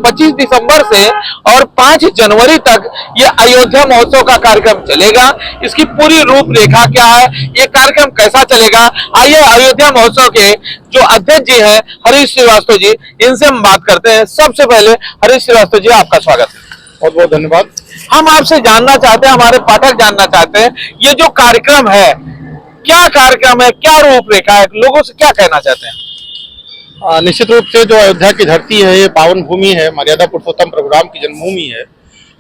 25 दिसंबर से और 5 जनवरी तक ये अयोध्या महोत्सव का कार्यक्रम चलेगा। इसकी पूरी रूपरेखा क्या है, ये कार्यक्रम कैसा चलेगा, आइए अयोध्या महोत्सव के जो अध्यक्ष जी हैं हरीश श्रीवास्तव जी, इनसे हम बात करते हैं। सबसे पहले हरीश श्रीवास्तव जी, आपका स्वागत है। बहुत बहुत धन्यवाद। हम आपसे जानना चाहते हैं, हमारे पाठक जानना चाहते हैं, ये जो कार्यक्रम है क्या कार्यक्रम है, क्या रूपरेखा है, लोगों से क्या कहना चाहते हैं? निश्चित रूप से जो अयोध्या की धरती है ये पावन भूमि है, मर्यादा पुरुषोत्तम प्रभु राम की जन्मभूमि है।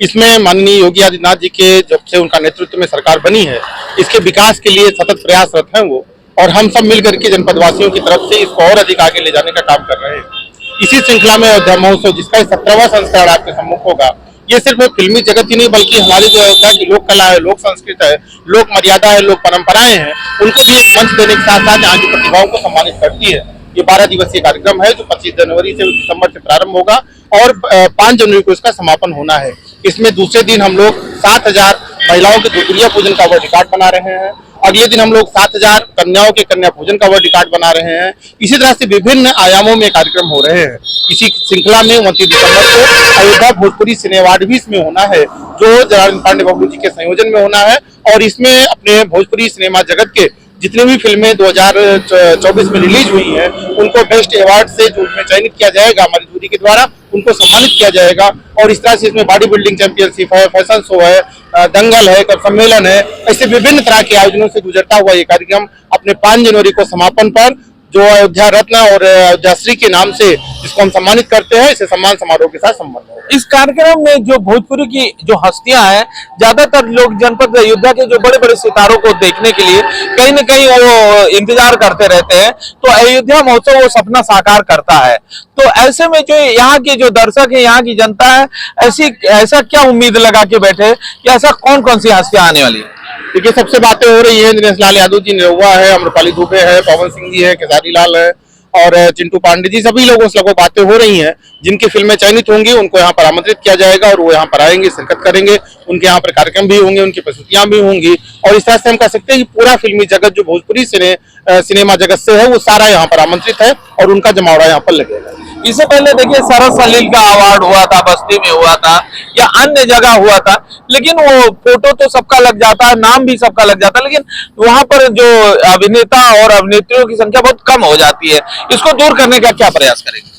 इसमें माननीय योगी आदित्यनाथ जी के जब से उनका नेतृत्व में सरकार बनी है, इसके विकास के लिए सतत प्रयासरत हैं वो, और हम सब मिलकर के जनपद वासियों की तरफ से इसको और अधिक आगे ले जाने का काम कर रहे हैं। इसी श्रृंखला में अयोध्या महोत्सव, जिसका 17वां संस्करण आपके सम्मुख होगा, ये सिर्फ फिल्मी जगत ही नहीं बल्कि हमारी जो अयोध्या की लोक कला है, लोक संस्कृति है, लोक मर्यादा है, लोक परंपराएं हैं, उनको भी एक मंच देने के साथ साथ यहाँ की प्रतिभाओं को सम्मानित करती है। ये 12 दिवसीय कार्यक्रम है जो 25 जनवरी से दिसंबर से प्रारंभ होगा और 5 जनवरी को इसका समापन होना है। इसमें दूसरे दिन हम लोग 7000 महिलाओं के द्वितीय पूजन का वर्ल्ड रिकॉर्ड बना रहे हैं। अगले दिन हम लोग 7000 कन्याओं के कन्या पूजन का वर्ल्ड रिकॉर्ड बना रहे हैं। इसी तरह से विभिन्न आयामों में कार्यक्रम हो रहे हैं। इसी श्रृंखला में 29 दिसंबर को अयोध्या भोजपुरी सिने अवार्ड भी इसमें होना है, जो जनार्दन पांडे बाबू जी के संयोजन में होना है। और इसमें अपने भोजपुरी सिनेमा जगत के जितनी भी फिल्में 2024 में रिलीज हुई हैं, उनको बेस्ट अवार्ड से जो उसमें चयनित किया जाएगा हमारी जूरी के द्वारा, उनको सम्मानित किया जाएगा। और इस तरह से इसमें बॉडी बिल्डिंग चैंपियनशिप है, फैशन शो है, दंगल है, कवि सम्मेलन है, ऐसे विभिन्न तरह के आयोजनों से गुजरता हुआ ये कार्यक्रम अपने 5 जनवरी को समापन पर जो अयोध्या रत्न और अयोध्या श्री के नाम से जिसको हम सम्मानित करते हैं, इसे सम्मान समारोह के साथ संबंध है। इस कार्यक्रम में जो भोजपुरी की जो हस्तियां हैं, ज्यादातर लोग जनपद अयोध्या के जो बड़े बड़े सितारों को देखने के लिए कहीं न कहीं वो इंतजार करते रहते हैं, तो अयोध्या महोत्सव वो सपना साकार करता है। तो ऐसे में जो यहाँ के जो दर्शक है, यहाँ की जनता है, ऐसा क्या उम्मीद लगा के बैठे कि ऐसा कौन कौन सी हस्तियां आने वाली है? देखिए, सबसे बातें हो रही है, दिनेश लाल यादव जी निरहुआ है, अम्रपाली दुबे है, पवन सिंह जी है, खेसारी लाल है और चिंटू पांडे जी, सभी लोगों से लगभग बातें हो रही हैं। जिनकी फिल्में चयनित होंगी उनको यहाँ पर आमंत्रित किया जाएगा और वो यहाँ पर आएंगे, शिरकत करेंगे। उनके यहाँ पर कार्यक्रम भी होंगे, उनकी प्रस्तुतियां भी होंगी। और इस तरह से हम कह सकते हैं कि पूरा फिल्मी जगत जो भोजपुरी सिनेमा जगत से है, वो सारा यहाँ पर आमंत्रित है और उनका जमावड़ा यहाँ पर लगेगा। इससे पहले देखिए सरस सलील का अवार्ड हुआ था, बस्ती में हुआ था या अन्य जगह हुआ था, लेकिन वो फोटो तो सबका लग जाता है, नाम भी सबका लग जाता है, लेकिन वहां पर जो अभिनेता और अभिनेत्रियों की संख्या बहुत कम हो जाती है। इसको दूर करने का क्या प्रयास करेंगे?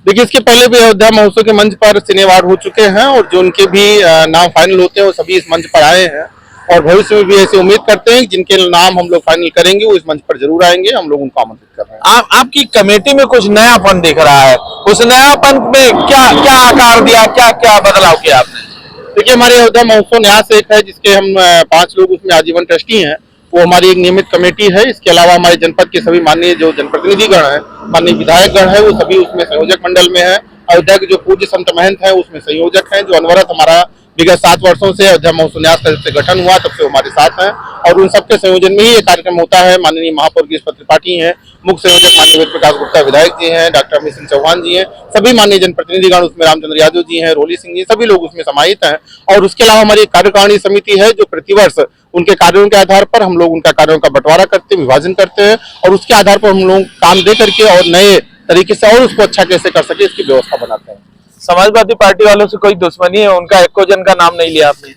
देखिए, इसके पहले भी अयोध्या महोत्सव के मंच पर सिने अवार्ड हो चुके हैं और जो उनके भी नाम फाइनल होते हैं वो सभी इस मंच पर आए हैं और भविष्य में भी ऐसे उम्मीद करते हैं कि जिनके नाम हम लोग फाइनल करेंगे वो इस मंच पर जरूर आएंगे। हम लोग उनको आमंत्रित कर रहे हैं। आपकी कमेटी में कुछ नयापन दिख रहा है, उस नयापन में क्या क्या आकार दिया, क्या क्या बदलाव किया आपने? देखिए, हमारे अयोध्या महोत्सव न्यास एक है जिसके हम 5 लोग उसमें आजीवन ट्रस्टी हैं, वो हमारी एक नियमित कमेटी है। इसके अलावा हमारे जनपद के सभी माननीय जो जनप्रतिनिधिगण हैं, माननीय विधायकगण है, वो सभी उसमें संयोजक मंडल में है। अयोध्या के जो पूज्य संत महंत हैं उसमें संयोजक हैं, जो अनवरत हमारा विगत 7 वर्षों से अयोध्या महोत्सव न्यास का जब से गठन हुआ तब से हमारे साथ हैं और उन सबके संयोजन में ही ये कार्यक्रम होता है। माननीय महापौर गिरीश त्रिपाठी हैं, मुख्य संयोजक माननीय वेद प्रकाश गुप्ता विधायक जी हैं, डॉक्टर अमित सिंह चौहान जी हैं, सभी माननीय जनप्रतिनिधिगण उसमें रामचंद्र यादव जी हैं, रोली सिंह जी, सभी लोग उसमें समाहित हैं। और उसके अलावा हमारी कार्यकारिणी समिति है जो प्रतिवर्ष उनके कार्यों के आधार पर हम लोग उनका कार्यों का बंटवारा करते हैं, विभाजन करते हैं और उसके आधार पर हम लोग काम दे करके और नए तरीके से और उसको अच्छा कैसे कर सके इसकी व्यवस्था बनाते हैं। समाजवादी पार्टी वालों से कोई दुश्मनी है? उनका एको जन का नाम नहीं लिया आपने?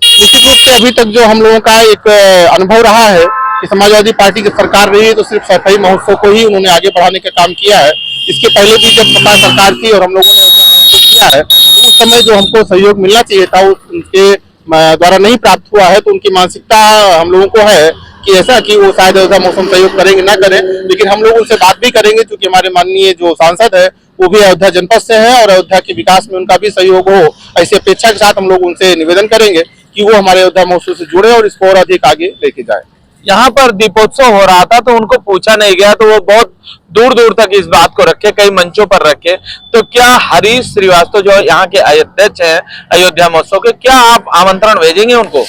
निश्चित रूप से अभी तक जो हम लोगों का एक अनुभव रहा है कि समाजवादी पार्टी की सरकार रही है तो सिर्फ सफाई महोत्सव को ही उन्होंने आगे बढ़ाने का काम किया है। इसके पहले भी जब सपा सरकार थी और हम लोगों ने महोत्सव किया है तो उस समय जो हमको सहयोग मिलना चाहिए था उनके द्वारा नहीं प्राप्त हुआ है। तो उनकी मानसिकता हम लोगों को है कि ऐसा कि वो शायद अयोध्या महोत्सव सहयोग करेंगे ना करें, लेकिन हम लोग उनसे बात भी करेंगे क्योंकि हमारे माननीय जो सांसद है वो भी अयोध्या जनपद से है और अयोध्या के विकास में उनका भी सहयोग हो, ऐसी अपेक्षा के साथ हम लोग उनसे निवेदन करेंगे कि वो हमारे अयोध्या महोत्सव से जुड़े और इसको और अधिक आगे लेके जाए। यहाँ पर दीपोत्सव हो रहा था तो उनको पूछा नहीं गया, तो वो बहुत दूर दूर तक इस बात को रखे, कई मंचों पर रखे। तो क्या हरीश श्रीवास्तव जो यहाँ के अध्यक्ष हैं अयोध्या महोत्सव के, क्या आप आमंत्रण भेजेंगे उनको?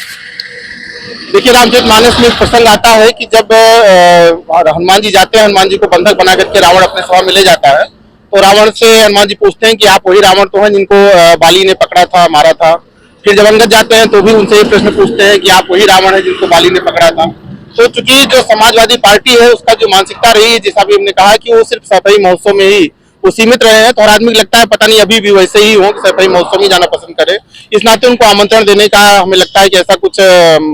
देखिए, रामचरितमानस में एक प्रसंग आता है कि जब हनुमान जी जाते हैं, हनुमान जी को बंधक बना करके रावण अपने सभा में ले जाता है, तो रावण से हनुमान जी पूछते हैं कि आप वही रावण तो हैं जिनको बाली ने पकड़ा था, मारा था। फिर जब अंगद जाते हैं तो भी उनसे ये प्रश्न पूछते हैं कि आप वही रावण है जिनको बाली ने पकड़ा था। तो चूंकि जो समाजवादी पार्टी है उसका जो मानसिकता रही है, जैसा भी हमने कहा कि वो सिर्फ सफाई महोत्सव में ही वो सीमित रहे हैं, तो हर आदमी को लगता है पता नहीं अभी भी वैसे ही हो कि सफाई महोत्सव में जाना पसंद करे। इस नाते उनको आमंत्रण देने का हमें लगता है कि ऐसा कुछ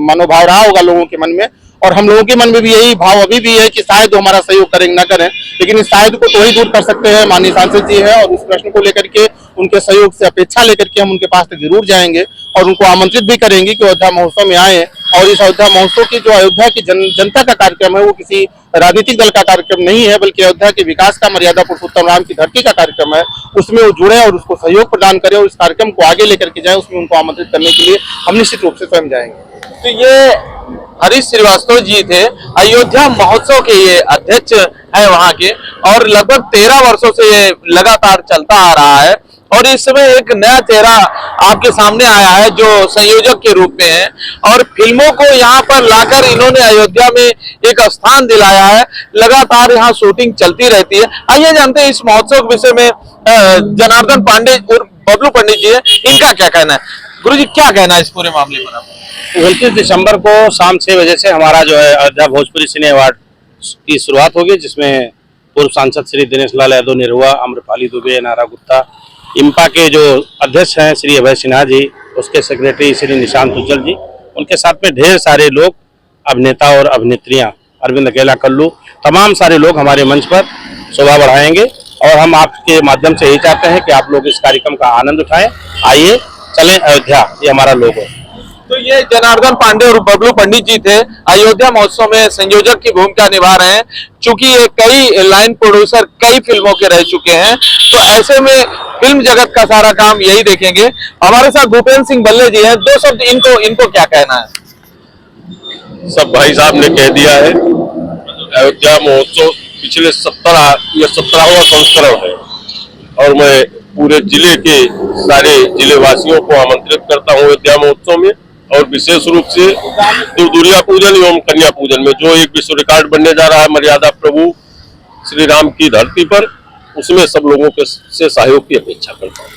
मनोभाव रहा होगा लोगों के मन में, और हम लोगों के मन में भी यही भाव अभी भी है कि शायद वो हमारा सहयोग करें ना करें, लेकिन इस शायद को तो ही दूर कर सकते हैं माननीय सांसद जी है, और इस प्रश्न को लेकर के उनके सहयोग से अपेक्षा लेकर के हम उनके पास तक जरूर जाएंगे और उनको आमंत्रित भी करेंगे कि अयोध्या महोत्सव में आए। और इस अयोध्या महोत्सव की जो अयोध्या की जनता का कार्यक्रम है वो किसी राजनीतिक दल का कार्यक्रम नहीं है, बल्कि अयोध्या के विकास का, मर्यादा पुरुषोत्तम राम की धरती का कार्यक्रम है। उसमें वो जुड़े और उसको सहयोग प्रदान करें और इस कार्यक्रम को आगे लेकर के जाए, उसमें उनको आमंत्रित करने के लिए हम निश्चित रूप से स्वयं जाएंगे। तो ये हरीश श्रीवास्तव जी थे, अयोध्या महोत्सव के ये अध्यक्ष है वहां के, और लगभग 13 वर्षों से ये लगातार चलता आ रहा है। और इस समय एक नया चेहरा आपके सामने आया है जो संयोजक के रूप में है, और फिल्मों को यहाँ पर लाकर इन्होंने अयोध्या में एक स्थान दिलाया है। लगातार यहाँ शूटिंग चलती रहती है। आइए जानते हैं इस महोत्सव के विषय में जनार्दन पांडे और बबलू पंडित जी है, इनका क्या कहना है। गुरु जी, क्या कहना है इस पूरे मामले पर? 29 दिसंबर को शाम 6 बजे से हमारा जो है अयोध्या भोजपुरी सिने अवार्ड की शुरुआत होगी, जिसमें पूर्व सांसद श्री दिनेश लाल यादव निरुआ, अम्रपाली दुबे, नारा गुप्ता, इम्पा के जो अध्यक्ष हैं श्री अभय सिन्हा जी, उसके सेक्रेटरी श्री निशांत उज्जवल जी, उनके साथ में ढेर सारे लोग, अभिनेता और अभिनेत्रियां, अरविंद अकेला कल्लू, तमाम सारे लोग हमारे मंच पर शोभा बढ़ाएंगे। और हम आपके माध्यम से यही चाहते हैं कि आप लोग इस कार्यक्रम का आनंद उठाएं। आइए चलें अयोध्या, ये हमारा लोगो है। तो ये जनार्दन पांडे और बबलू पंडित जी थे, अयोध्या महोत्सव में संयोजक की भूमिका निभा रहे हैं। चूंकि ये कई लाइन प्रोड्यूसर कई फिल्मों के रह चुके हैं, तो ऐसे में फिल्म जगत का सारा काम यही देखेंगे। हमारे साथ भूपेंद्र सिंह बल्ले जी हैं, 2 शब्द इनको क्या कहना है? सब भाई साहब ने कह दिया है। अयोध्या महोत्सव पिछले 17वां संस्करण है, और मैं पूरे जिले के सारे जिले वासियों को आमंत्रित करता हूँ अयोध्या महोत्सव में, और विशेष रूप से दुर्गा पूजन एवं कन्या पूजन में जो एक विश्व रिकॉर्ड बनने जा रहा है मर्यादा प्रभु श्री राम की धरती पर, उसमें सब लोगों के से सहयोग की अपेक्षा करता हूँ।